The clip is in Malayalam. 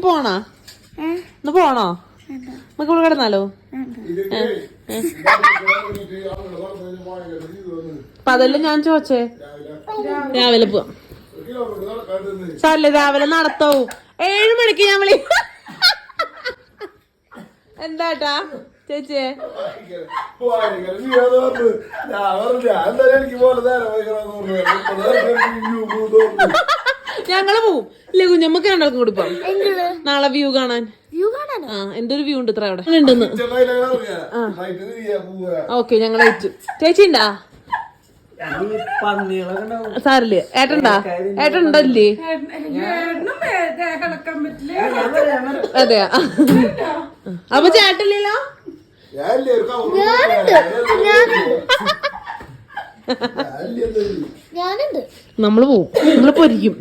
പോണോ ഇന്ന് പോണോ നമുക്ക് ഇവിടെ കിടന്നാലോ അപ്പൊ അതെല്ലാം ഞാൻ ചോദിച്ചേ രാവിലെ പോവാം സാറല്ലേ രാവിലെ നടത്താവൂ 7 മണിക്ക് ഞാൻ വിളി എന്താട്ടാ ചേച്ചിയെ ഞങ്ങള് പോവും ഇല്ലേ കുഞ്ഞമ്മക്ക് രണ്ടാൾക്കും കൂടി പോവാം നാളെ വ്യൂ കാണാൻ ആ എന്തൊരു വ്യൂ ഉണ്ട് ഇത്ര അവിടെ ഉണ്ടെന്ന് ഓക്കെ ഞങ്ങൾ അയച്ചു ചേച്ചി ഉണ്ടാ സാറില്ലേ ഏട്ടണ്ടാ ഏട്ടണ്ടല്ലേ അതെയാ അപ്പൊ ചേട്ടല്ലോ നമ്മള് പോവും നമ്മള് പൊരിക്കും